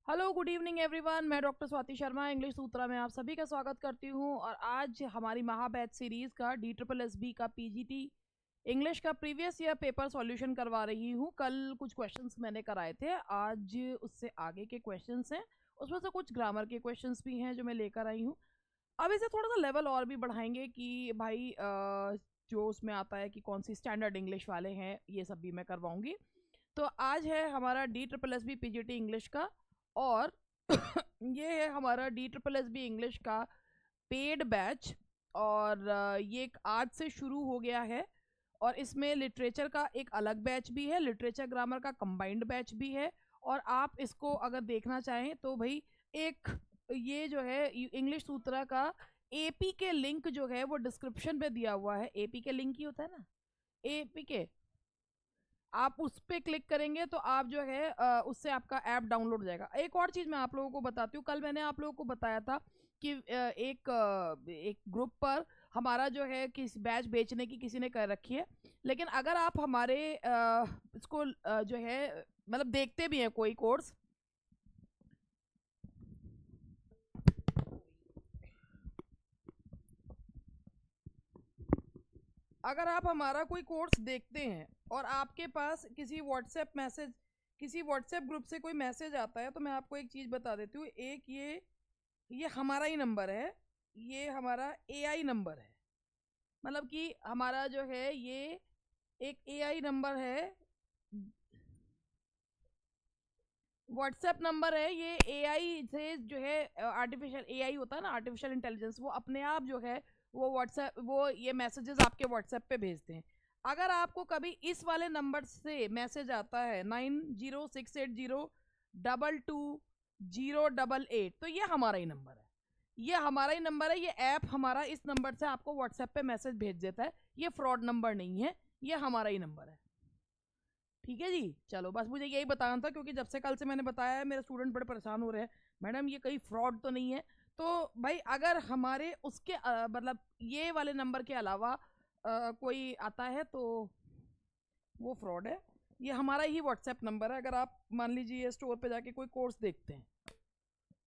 Hello good evening everyone. मैं doctor Swati Sharma English सूत्रा में आप सभी का स्वागत करती हूँ। और आज हमारी महाबैच सीरीज़ का DSSB का PGT इंग्लिश का प्रीवियस ईयर पेपर सॉल्यूशन करवा रही हूँ। कल कुछ क्वेश्चंस मैंने कराए थे, आज उससे आगे के क्वेश्चंस हैं। उसमें से कुछ ग्रामर के क्वेश्चंस भी हैं जो मैं लेकर आई हूँ। अब इसे थोड़ा सा लेवल और भी बढ़ाएंगे कि भाई जो उसमें आता है कि कौन सी स्टैंडर्ड इंग्लिश वाले हैं, ये सब भी मैं करवाऊँगी। तो आज है हमारा DSSB PGT इंग्लिश का, और ये है हमारा DSSB इंग्लिश का पेड बैच। और ये आज से शुरू हो गया है। और इसमें लिटरेचर का एक अलग बैच भी है, लिटरेचर ग्रामर का कंबाइंड बैच भी है। और आप इसको अगर देखना चाहें तो भाई एक ये जो है इंग्लिश सूत्रा का AP के लिंक जो है वो डिस्क्रिप्शन में दिया हुआ है। AP के लिंक ही होता है ना, AP के, आप उस पर क्लिक करेंगे तो आप जो है उससे आपका ऐप डाउनलोड हो जाएगा। एक और चीज़ मैं आप लोगों को बताती हूँ, कल मैंने आप लोगों को बताया था कि एक ग्रुप पर हमारा जो है किस बैच बेचने की किसी ने कर रखी है। लेकिन अगर आप हमारे इसको जो है मतलब देखते भी हैं कोई कोर्स, अगर आप हमारा कोई कोर्स देखते हैं और आपके पास किसी व्हाट्सएप ग्रुप से कोई मैसेज आता है, तो मैं आपको एक चीज़ बता देती हूँ। एक ये हमारा ही नंबर है, ये हमारा AI नंबर है। मतलब कि हमारा जो है ये एक AI नंबर है, व्हाट्सएप नंबर है। ये AI से जो है आर्टिफिशियल AI होता है ना, आर्टिफिशियल इंटेलिजेंस, वो अपने आप जो है वो ये मैसेजेस आपके व्हाट्सएप पे भेजते हैं। अगर आपको कभी इस वाले नंबर से मैसेज आता है 9068022088, तो ये हमारा ही नंबर है, ये हमारा ही नंबर है। ये ऐप हमारा इस नंबर से आपको व्हाट्सएप पे मैसेज भेज देता है। ये फ्रॉड नंबर नहीं है, ये हमारा ही नंबर है। ठीक है जी, चलो बस मुझे यही बताना था, क्योंकि जब से कल से मैंने बताया है मेरे स्टूडेंट बड़े परेशान हो रहे हैं, मैडम ये कहीं फ्रॉड तो नहीं है। तो भाई अगर हमारे उसके मतलब ये वाले नंबर के अलावा कोई आता है तो वो फ्रॉड है। ये हमारा ही व्हाट्सएप नंबर है। अगर आप मान लीजिए स्टोर पे जाके कोई कोर्स देखते हैं,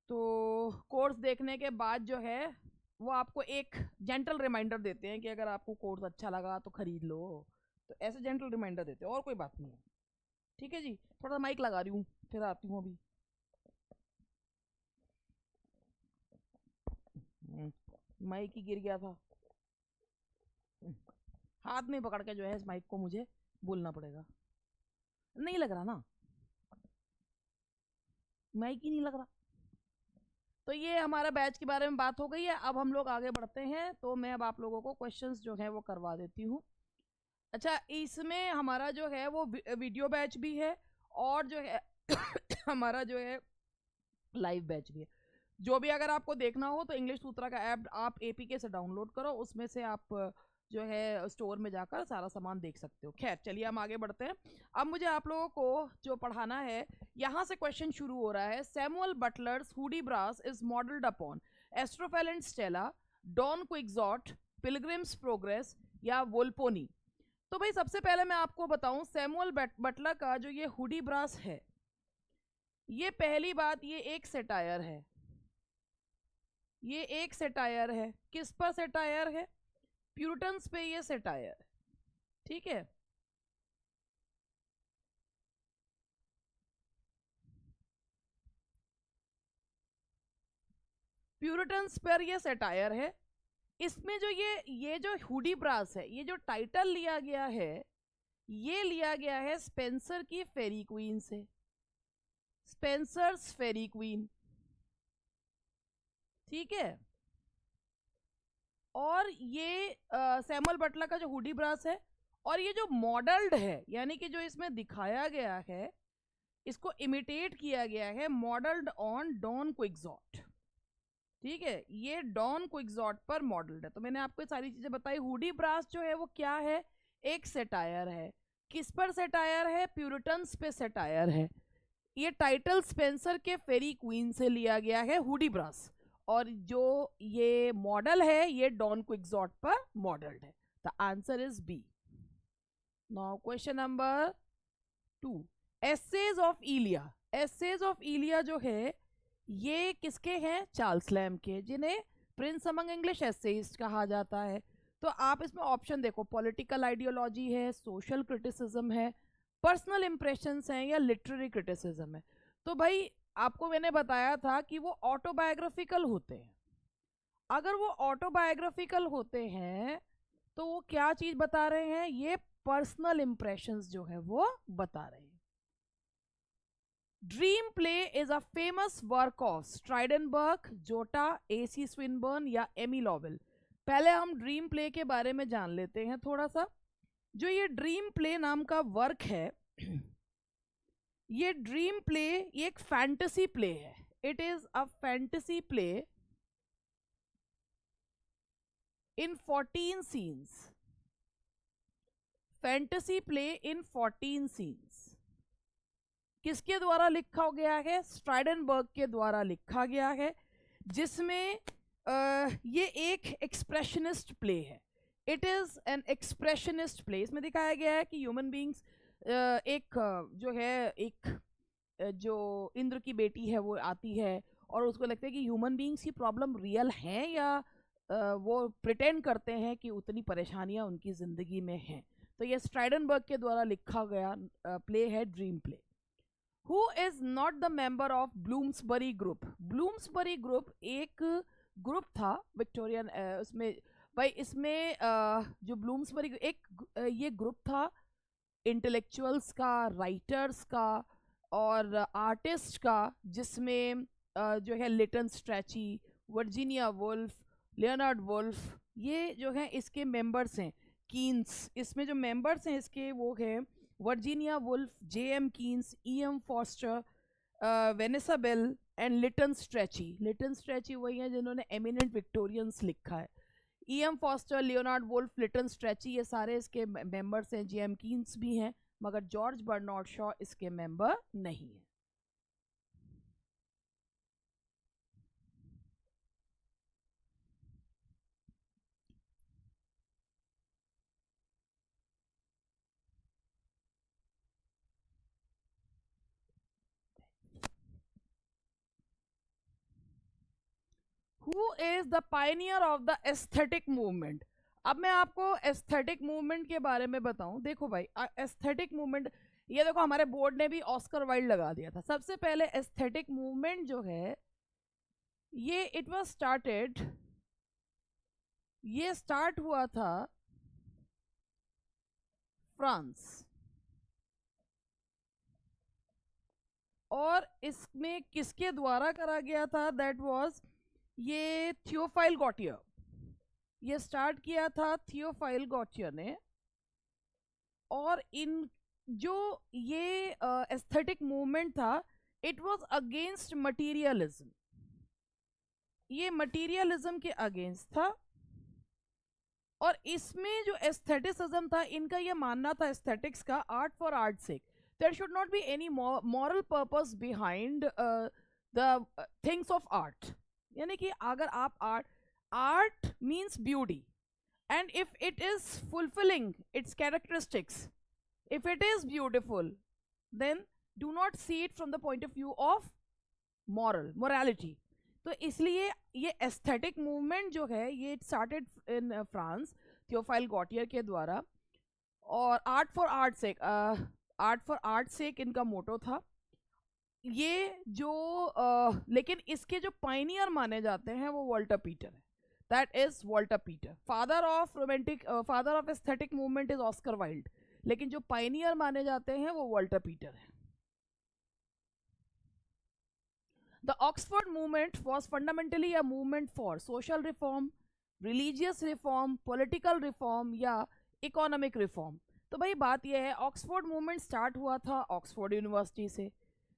तो कोर्स देखने के बाद जो है वो आपको एक जेंटल रिमाइंडर देते हैं कि अगर आपको कोर्स अच्छा लगा तो खरीद लो। तो ऐसे जेंटल रिमाइंडर देते हैं, और कोई बात नहीं है। ठीक है जी, थोड़ा सा माइक लगा रही हूँ, फिर आती हूँ अभी। माइक ही गिर गया था, हाथ में पकड़ के जो है इस माइक को मुझे बोलना पड़ेगा। नहीं लग रहा ना, माइक ही नहीं लग रहा। तो ये हमारा बैच के बारे में बात हो गई है। अब हम लोग आगे बढ़ते हैं, तो मैं अब आप लोगों को क्वेश्चंस जो है वो करवा देती हूँ। अच्छा, इसमें हमारा जो है वो वीडियो बैच भी है, और जो है हमारा जो है लाइव बैच भी है। जो भी अगर आपको देखना हो तो इंग्लिश सूत्रा का ऐप आप APK से डाउनलोड करो, उसमें से आप जो है स्टोर में जाकर सारा सामान देख सकते हो। खैर चलिए हम आगे बढ़ते हैं। अब मुझे आप लोगों को जो पढ़ाना है, यहाँ से क्वेश्चन शुरू हो रहा है। Samuel Butler's Hudibras is modelled upon Astrophel and Stella, Don Quixote, Pilgrim's Progress या वोल्पोनी। तो भाई सबसे पहले मैं आपको बताऊं, सैमुअल बटलर का जो ये हुडीब्रास है, ये पहली बात ये एक सेटायर है। ये एक सेटायर है। किस पर सेटायर है? प्यूरिटन्स पे ये सेटायर है। ठीक है, प्यूरिटन्स पर ये सेटायर है। इसमें जो ये जो हुडीब्रास है, ये जो टाइटल लिया गया है, ये लिया गया है स्पेंसर की फेरी क्वीन से, स्पेंसर्स फेरी क्वीन। ठीक है, और ये सैमुअल बटलर का जो हुडीब्रास है, और ये जो मॉडल्ड है यानी कि जो इसमें दिखाया गया है, इसको इमिटेट किया गया है, मॉडल्ड ऑन डॉन क्विक्सॉट। ठीक है, ये डॉन क्विक्सॉट पर मॉडल्ड है। तो मैंने आपको सारी चीजें बताई। हुडीब्रास जो है वो क्या है? एक सेटायर है। किस पर सेटायर है? प्यूरिटन्स पे सेटायर है। ये टाइटल स्पेंसर के फेरी क्वीन से लिया गया है, हुडीब्रास। और जो ये मॉडल है ये डॉन क्विक्सॉट पर मॉडल्ड है। The answer is B. Now question number 2, essays of Elia. Essays of Elia जो है ये किसके हैं? चार्ल्स लैम्ब के, जिन्हें प्रिंस अमंग इंग्लिश एसेइस्ट कहा जाता है। तो आप इसमें ऑप्शन देखो, पॉलिटिकल आइडियोलॉजी है, सोशल क्रिटिसिज्म है, पर्सनल इंप्रेशंस हैं, या लिटरेरी क्रिटिसिज्म है। तो भाई आपको मैंने बताया था कि वो ऑटोबायोग्राफिकल होते हैं। अगर वो ऑटोबायोग्राफिकल होते हैं तो वो क्या चीज बता रहे हैं? ये पर्सनल इंप्रेशंस जो है वो बता रहे हैं। Dream play is a famous work of Strindberg, जोटा, एसी स्विनबर्न या एमी लॉवेल। पहले हम ड्रीम प्ले के बारे में जान लेते हैं थोड़ा सा। जो ये ड्रीम प्ले नाम का वर्क है ये ड्रीम प्ले ये एक फैंटेसी प्ले है। It is a fantasy play in 14 scenes. Fantasy play in 14 scenes किसके द्वारा लिखा गया है? स्ट्राइडनबर्ग के द्वारा लिखा गया है, जिसमें ये एक एक्सप्रेशनिस्ट प्ले है। It is an expressionist play. इसमें दिखाया गया है कि ह्यूमन बींग्स जो है जो इंद्र की बेटी है वो आती है और उसको लगता है कि ह्यूमन बींग्स की प्रॉब्लम रियल है या वो प्रिटेंड करते हैं कि उतनी परेशानियां उनकी ज़िंदगी में हैं। तो ये स्ट्राइडनबर्ग के द्वारा लिखा गया प्ले है dream play. Who is not the member of Bloomsbury group? Bloomsbury group एक ग्रुप था विक्टोरियन उसमें। भाई इसमें जो ब्लूम्सबरी ये ग्रुप था इंटेलेक्चुअल्स का, राइटर्स का और आर्टिस्ट का, जिसमें जो है Lytton Strachey, Virginia Woolf, Leonard Woolf, ये जो है इसके मेंबर्स हैं। कीन्स, इसमें जो मेंबर्स हैं इसके वो हैं Virginia Woolf, J M. Keynes, E.M. Forster, Vanessa Bell and Lytton Strachey. Lytton Strachey वही हैं जिन्होंने एमिनेंट विक्टोरियंस लिखा है। E.M. Forster, Leonard Woolf, Lytton Strachey ये सारे इसके मेंबर्स हैं। जे.एम. कीन्स भी हैं, मगर जॉर्ज बर्नार्ड शॉ इसके मेंबर नहीं है। Who is the Pioneer of the aesthetic movement? अब मैं आपको एस्थेटिक मूवमेंट के बारे में बताऊं। देखो भाई एस्थेटिक मूवमेंट, ये देखो हमारे बोर्ड ने भी ऑस्कर वाइल्ड लगा दिया था। सबसे पहले एस्थेटिक मूवमेंट जो है ये इट वाज स्टार्टेड, ये स्टार्ट हुआ था फ्रांस, और इसमें किसके द्वारा करा गया था? दैट वाज ये थियोफाइल गॉटियर। ये स्टार्ट किया था थियोफाइल गॉटियर ने। और इन जो ये एस्थेटिक मूवमेंट था इट वाज अगेंस्ट मटीरियलिज्म। ये मटीरियलिज्म के अगेंस्ट था। और इसमें जो एस्थेटिसिज्म था, इनका ये मानना था एस्थेटिक्स का, art for art sake, there should not be any moral purpose behind the things of art. यानी कि अगर आप art means beauty, and if it is fulfilling its characteristics, if it is beautiful, then do not see it from the point of view of morality. तो इसलिए ये aesthetic movement जो है ये स्टार्टेड इन फ्रांस थियोफाइल गॉटियर के द्वारा। और art for art सेक इनका मोटो था। ये जो लेकिन इसके जो पाइनियर माने जाते हैं वो वॉल्टर पीटर है। That is Walter Peter. Father of aesthetic movement is Oscar Wilde. लेकिन जो पाइनियर माने जाते हैं वो वॉल्टर पीटर है। The Oxford movement was fundamentally a movement for social reform, religious reform, political reform या economic reform. तो भाई बात यह है, ऑक्सफोर्ड मूवमेंट स्टार्ट हुआ था ऑक्सफोर्ड यूनिवर्सिटी से।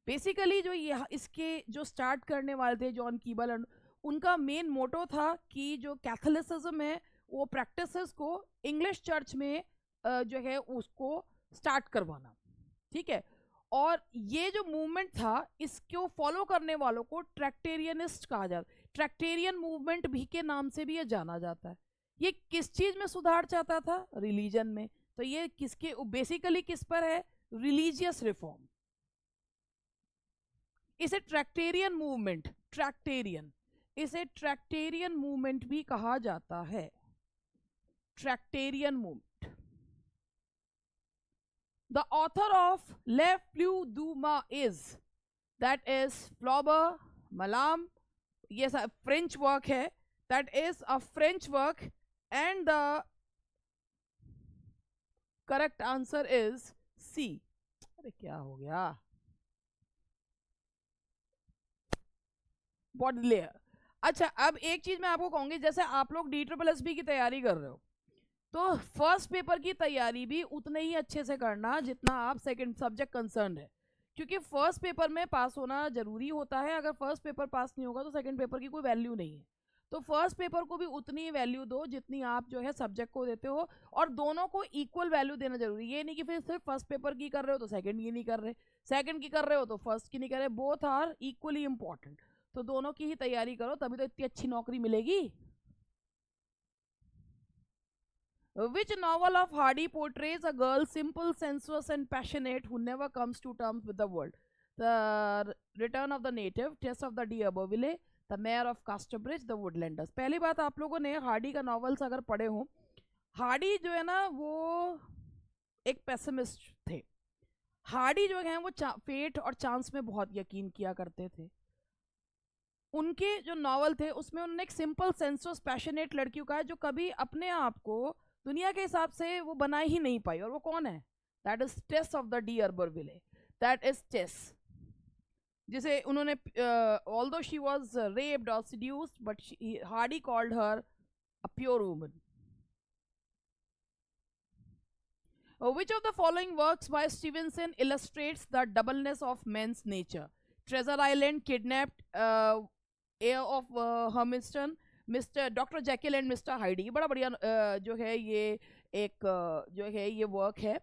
बेसिकली जो ये इसके जो स्टार्ट करने वाले थे जॉन कीबल, उनका मेन मोटो था कि जो कैथोलिसिज्म है वो प्रैक्टिसेस को इंग्लिश चर्च में जो है उसको स्टार्ट करवाना। ठीक है। और ये जो मूवमेंट था इसको फॉलो करने वालों को ट्रैक्टेरियनिस्ट कहा जाता है। ट्रैक्टेरियन मूवमेंट भी के नाम से भी ये जाना जाता है। ये किस चीज में सुधार चाहता था? रिलीजन में। तो ये किसके बेसिकली किस पर है? Religious reform. इसे ट्रैक्टेरियन मूवमेंट, ट्रैक्टेरियन, इसे ट्रैक्टेरियन मूवमेंट भी कहा जाता है, Tractarian movement. The author of Les Fleurs du Mal is, that is Flaubert Mallarme, ये फ्रेंच वर्क है, that is a French work, and the correct answer is C. अरे क्या हो गया, बॉडी लेयर। अच्छा, अब एक चीज मैं आपको कहूंगी, जैसे आप लोग DSSB की तैयारी कर रहे हो, तो फर्स्ट पेपर की तैयारी भी उतने ही अच्छे से करना जितना आप सेकंड सब्जेक्ट कंसर्न है, क्योंकि फर्स्ट पेपर में पास होना जरूरी होता है। अगर फर्स्ट पेपर पास नहीं होगा तो सेकंड पेपर की कोई वैल्यू नहीं है। तो फर्स्ट पेपर को भी उतनी ही वैल्यू दो जितनी आप जो है सब्जेक्ट को देते हो, और दोनों को इक्वल वैल्यू देना जरूरी। ये नहीं कि फिर सिर्फ फर्स्ट पेपर की कर रहे हो तो सेकंड की नहीं कर रहे, सेकंड की कर रहे हो तो फर्स्ट की नहीं कर रहे, बोथ आर इक्वली इंपॉर्टेंट। तो दोनों की ही तैयारी करो, तभी तो इतनी अच्छी नौकरी मिलेगी। Which novel of Hardy portrays a girl simple, sensuous, and passionate who never comes to terms with the world? The Return of the Native, Tess of the D'Urberville, The Mayor of Casterbridge, The Woodlanders. पहली बात, आप लोगों ने Hardy का novels अगर पढ़े हो, Hardy जो है ना वो एक पेसिमिस्ट थे। हार्डी जो है वो फेट और चांस में बहुत यकीन किया करते थे। उनके जो नॉवल थे उसमें उन्होंने एक सिंपल, सेंसुअस, पैशनेट लड़की का है जो कभी अपने आप को दुनिया के हिसाब से वो बना ही नहीं पाई। और वो कौन है? That is Tess of the D'Urbervilles, that is Tess, जिसे उन्होंने ऑल्दो शी वाज रेप्ड और seduced, but Hardy called her a pure woman. Which of the following works by Stevenson illustrates the doubleness of men's nature? Treasure Island, Kidnapped, Heir of Hermiston, mister doctor Jekyll and mister Heidi. ये बड़ा बढ़िया जो है ये एक जो है ये वर्क है।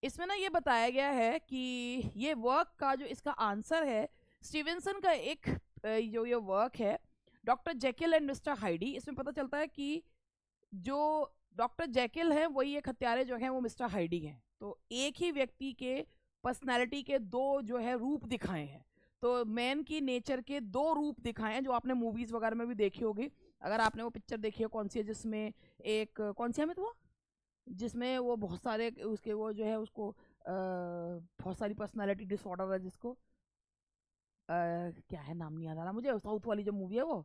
इसमें ना ये बताया गया है कि ये वर्क का जो इसका आंसर है, स्टीवेंसन का एक जो ये वर्क है doctor Jekyll and mister Heidi, इसमें पता चलता है कि जो डॉक्टर जैकिल है वही एक हत्यारे जो हैं वो मिस्टर हाइडी हैं। तो एक ही व्यक्ति के पर्सनैलिटी के दो जो है रूप दिखाए हैं। तो मैन की नेचर के दो रूप दिखाए हैं, जो आपने मूवीज वगैरह में भी देखी होगी। अगर आपने वो पिक्चर देखी है, कौन सी है, जिसमें एक कौन सी है वो, जिसमें वो बहुत सारे उसके वो जो है उसको बहुत सारी पर्सनालिटी डिसऑर्डर है, जिसको क्या है नाम नहीं याद आ रहा मुझे, साउथ वाली जो मूवी है वो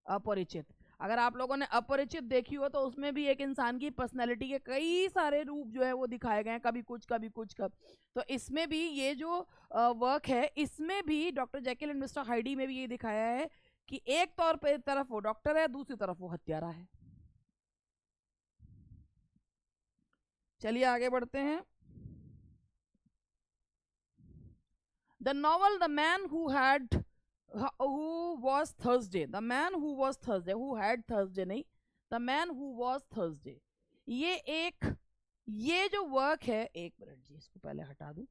अपरिचित। अगर आप लोगों ने अपरिचित देखी हो तो उसमें भी एक इंसान की पर्सनैलिटी के कई सारे रूप जो है वो दिखाए गए हैं, कभी कुछ कभी कुछ कब। तो इसमें भी ये जो वर्क है, इसमें भी doctor Jekyll and mister Heidi में भी ये दिखाया है कि एक तौर पर तरफ वो डॉक्टर है, दूसरी तरफ वो हत्यारा है। चलिए आगे बढ़ते हैं। The novel the man who had who was Thursday, the man who was Thursday, who had Thursday नहीं, the man who was Thursday, ये जो वर्क है, एक मिनट जी इसको पहले हटा दूं।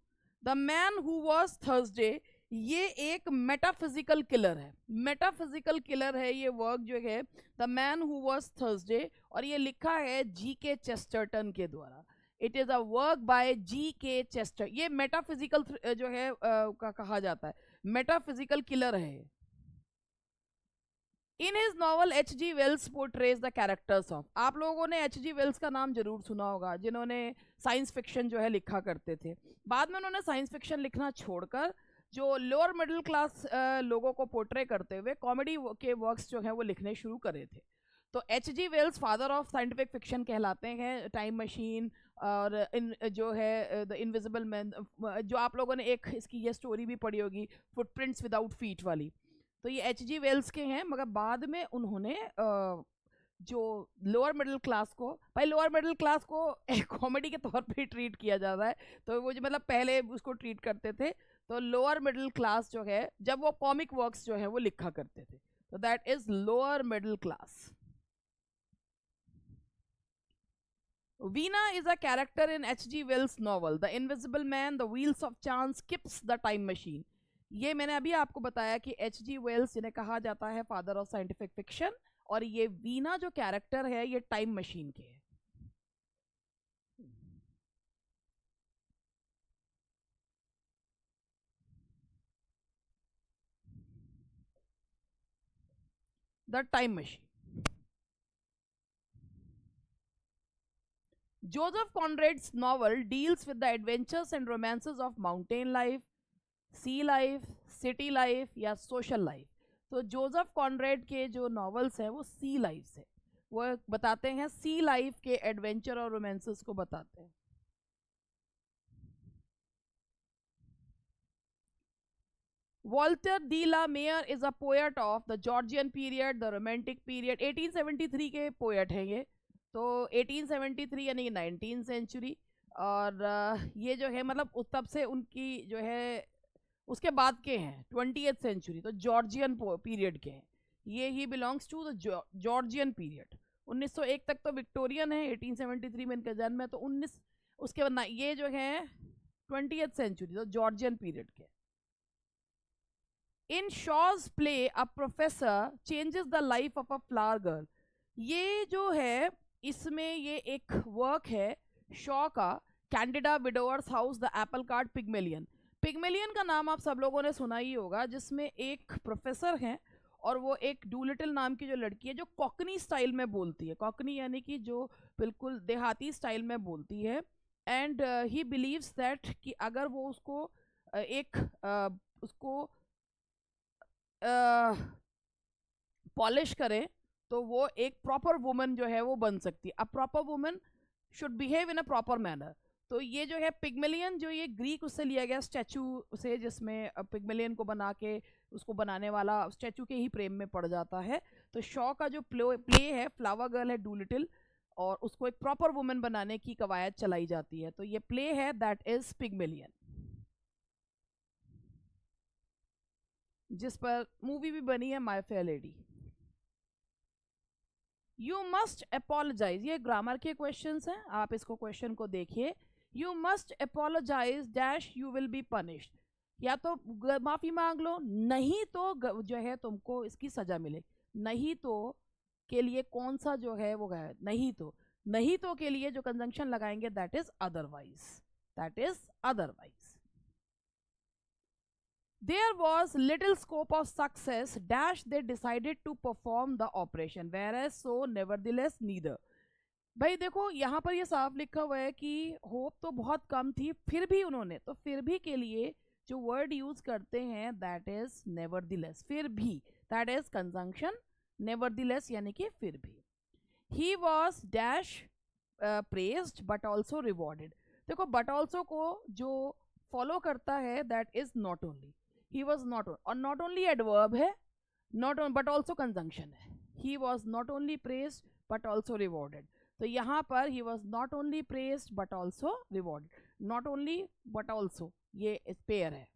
The man who was Thursday ये एक मेटाफिजिकल किलर है, मेटाफिजिकल किलर है ये वर्क जो है the man who was Thursday, और ये लिखा है G.K. चेस्टरटन के द्वारा। It is a work by G.K. Chester. ये मेटाफिजिकल जो है का कहा जाता है, मेटाफिजिकल किलर है। In his novel H.G. Wells portrays the characters of, आप लोगों ने H.G. वेल्स का नाम जरूर सुना होगा, जिन्होंने साइंस फिक्शन जो है लिखा करते थे। बाद में उन्होंने साइंस फिक्शन लिखना छोड़कर जो लोअर मिडिल क्लास लोगों को पोर्ट्रे करते हुए कॉमेडी के वर्क्स जो है वो लिखने शुरू करे थे। तो H.G. Wells father of scientific fiction कहलाते हैं। टाइम मशीन और जो है द इनविजिबल मैन, जो आप लोगों ने एक इसकी ये स्टोरी भी पढ़ी होगी, फुटप्रिंट्स विदाउट फीट वाली, तो ये H.G. वेल्स के हैं। मगर बाद में उन्होंने जो लोअर मिडिल क्लास को, भाई लोअर मिडिल क्लास को कॉमेडी के तौर पे ट्रीट किया जाता है, तो वो जो मतलब पहले उसको ट्रीट करते थे। तो लोअर मिडिल क्लास जो है जब वो कॉमिक वर्क्स जो है वो लिखा करते थे, तो that is lower middle class. Veena is a character in H.G. Wells' novel The Invisible Man, The Wheels of Chance, Skips the Time Machine. ये मैंने अभी आपको बताया कि H.G. वेल्स जिन्हें कहा जाता है फादर ऑफ साइंटिफिक फिक्शन, और ये वीना जो कैरेक्टर है ये टाइम मशीन के है। The time machine. Joseph Conrad's novel deals with the adventures and romances of mountain life, sea life, city life या social life. तो जोसेफ कॉनरेड के जो नॉवेल्स हैं वो सी लाइफ से, वो बताते हैं सी लाइफ के एडवेंचर और रोमांसेस को बताते हैं. Walter de la Mare is a poet of the Georgian period, the Romantic period. 1873 के पोएट हैं ये. तो 1873 यानी कि 19th सेंचुरी. और ये जो है मतलब तब से उनकी जो है उसके बाद के हैं 20th सेंचुरी, तो जॉर्जियन पीरियड के हैं ये. He belongs to the Georgian period. 1901 तक तो विक्टोरियन है, 1873 में इनका जन्म है. तो 19 उसके बाद ये जो है 20th सेंचुरी, तो जॉर्जियन पीरियड के. In Shaw's play a professor changes the life of a flower girl. ये जो है इसमें ये एक वर्क है शॉ का, Candida widowers house the apple cart Pygmalion. Pygmalion का नाम आप सब लोगों ने सुना ही होगा, जिसमें एक प्रोफेसर हैं और वो एक डूलिटल नाम की जो लड़की है जो कॉकनी स्टाइल में बोलती है. कॉकनी यानी कि जो बिल्कुल देहाती स्टाइल में बोलती है. एंड ही बिलीव्स दैट कि अगर वो उसको उसको पॉलिश करें तो वो एक प्रॉपर वुमन जो है वो बन सकती है. A proper woman should behave in a proper manner. तो ये जो है पिग्मेलियन, जो ये ग्रीक उससे लिया गया स्टैचू से, जिसमें पिग्मेलियन को बना के उसको बनाने वाला स्टैचू के ही प्रेम में पड़ जाता है. तो शॉ का जो प्ले है फ्लावर गर्ल है डूलिटिल, और उसको एक प्रॉपर वुमन बनाने की कवायद चलाई जाती है. तो ये प्ले है दैट इज पिग्मेलियन, जिस पर मूवी भी बनी है My Fair Lady. You must apologise, ये ग्रामर के क्वेश्चंस हैं, आप इसको क्वेश्चन को देखिए. You must apologise dash you will be punished. या तो माफी मांग लो, नहीं तो जो है तुमको इसकी सजा मिले. नहीं तो के लिए कौन सा जो है वो है नहीं तो. नहीं तो के लिए जो कंजंक्शन लगाएंगे that is otherwise. That is otherwise. There was little scope of success dash they decided to perform the operation whereas so nevertheless neither. भाई देखो यहाँ पर ये साफ लिखा हुआ है कि होप तो बहुत कम थी, फिर भी उन्होंने, तो फिर भी के लिए जो वर्ड यूज करते हैं दैट इज नेवरदिलेस. फिर भी दैट इज कंजंक्शन नेवरदिलेस यानी कि फिर भी. He was dash praised but also rewarded. देखो बट ऑल्सो को जो फॉलो करता है that is not only. He was not, और not only adverb है, not on, but also conjunction है. He was not only praised but also rewarded. तो यहाँ पर he was not only praised but also rewarded. Not only but also ये pair है.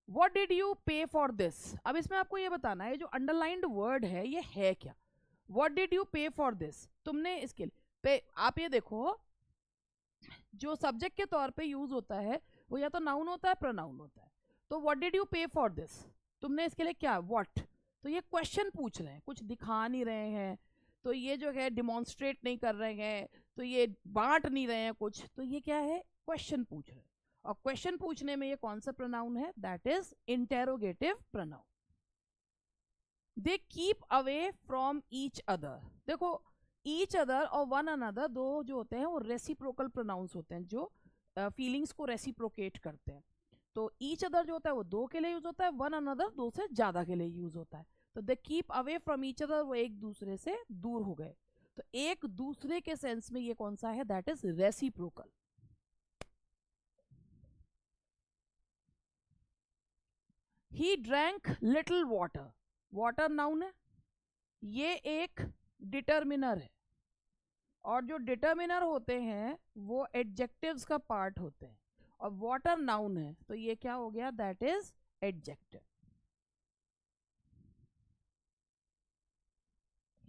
What did you pay for this? अब इसमें आपको ये बताना है जो underlined word है ये है क्या. What did you pay for this? तुमने इसके लिए आप ये देखो जो सब्जेक्ट के तौर पे यूज होता है वो या तो नाउन होता है प्रोनाउन होता है. तो व्हाट डिड यू पे फॉर दिस, तुमने इसके लिए क्या, व्हाट. तो ये क्वेश्चन पूछ रहे हैं, कुछ दिखा नहीं रहे हैं, तो ये जो है डिमॉन्स्ट्रेट नहीं कर रहे हैं, तो ये बांट नहीं रहे हैं कुछ, तो ये क्या है, क्वेश्चन पूछ रहे हैं. और क्वेश्चन पूछने में ये कौन सा प्रोनाउन है, that is interrogative pronoun. They keep away from each other. देखो ईच अदर और वन अनदर दो जो होते हैं वो रेसिप्रोकल प्रोनाउंस होते हैं, जो फीलिंग्स को रेसिप्रोकेट करते हैं. तो ईच अदर जो होता है वो दो के लिए यूज होता है, वन अनदर दो से ज्यादा के लिए यूज होता है. तो they keep away from each other, वो एक दूसरे से दूर हो गए. तो एक दूसरे के सेंस में ये कौन सा है, that is reciprocal. He drank little water. Water noun है, ये एक डिटर्मिनर है, और जो डिटर्मिनर होते हैं वो एडजेक्टिव्स का पार्ट होते हैं, और वाटर नाउन है तो ये क्या हो गया, that is adjective.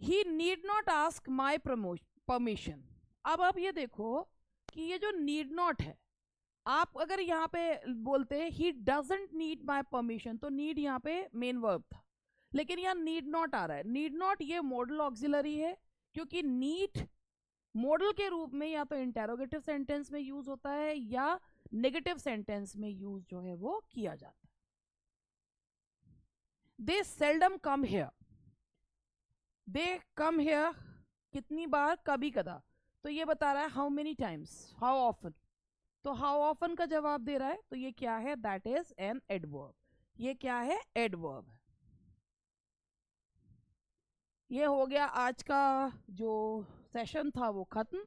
He need not ask my permission. अब आप ये देखो कि ये जो नीड नॉट है, आप अगर यहाँ पे बोलते हैं he doesn't need my permission, तो नीड यहाँ पे मेन वर्ब था, लेकिन यहाँ नीड नॉट आ रहा है. नीड नॉट ये मॉडल ऑक्सिलरी है, क्योंकि नीड मॉडल के रूप में या तो इंटेरोगेटिव सेंटेंस में यूज होता है या नेगेटिव सेंटेंस में यूज जो है वो किया जाता है. They seldom come here, they come here कितनी बार, कभी कदा। तो ये बता रहा है how many times, how often. तो हाउ ऑफन का जवाब दे रहा है, तो ये क्या है, दैट इज एन एडवर्ब। ये क्या है, एडवर्ब। ये हो गया आज का जो सेशन था वो खत्म,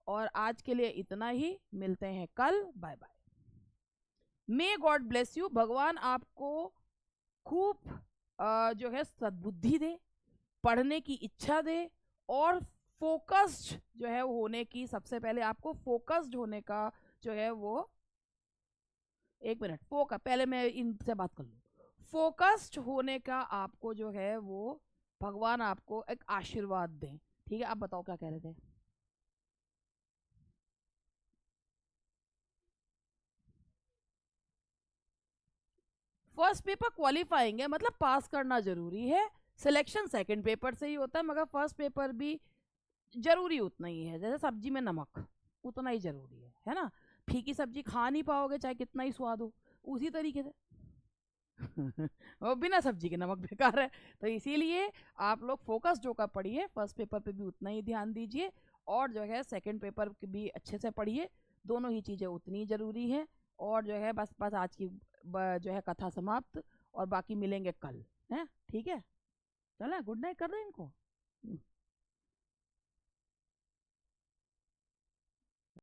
और आज के लिए इतना ही, मिलते हैं कल, bye bye. May God bless you, भगवान आपको खूब जो है सद्बुद्धि दे, पढ़ने की इच्छा दे, और फोकस्ड जो है होने की, सबसे पहले आपको फोकस्ड होने का जो है वो, एक मिनट, फोकस, पहले मैं इनसे बात कर लूँ। फोकस्ड होने का आपको जो है वो भगवान आपको एक आशीर्वाद दें। ठीक है, आप बताओ क्या कह रहे थे। फर्स्ट पेपर क्वालिफाइंग है, मतलब पास करना जरूरी है। सिलेक्शन सेकंड पेपर से ही होता है, मगर फर्स्ट पेपर भी जरूरी उतना ही है, जैसे सब्जी में नमक उतना ही जरूरी है ना। फीकी सब्जी खा नहीं पाओगे चाहे कितना ही स्वाद हो, उसी तरीके से वो बिना सब्जी के नमक बेकार है। तो इसीलिए आप लोग फोकस जो का पढ़िए, फर्स्ट पेपर पे भी उतना ही ध्यान दीजिए, और जो है सेकंड पेपर भी अच्छे से पढ़िए, दोनों ही चीज़ें उतनी ज़रूरी हैं। और जो है बस बस आज की जो है कथा समाप्त, और बाकी मिलेंगे कल, है ठीक है। चलें, गुड नाइट कर रहे हैं इनको।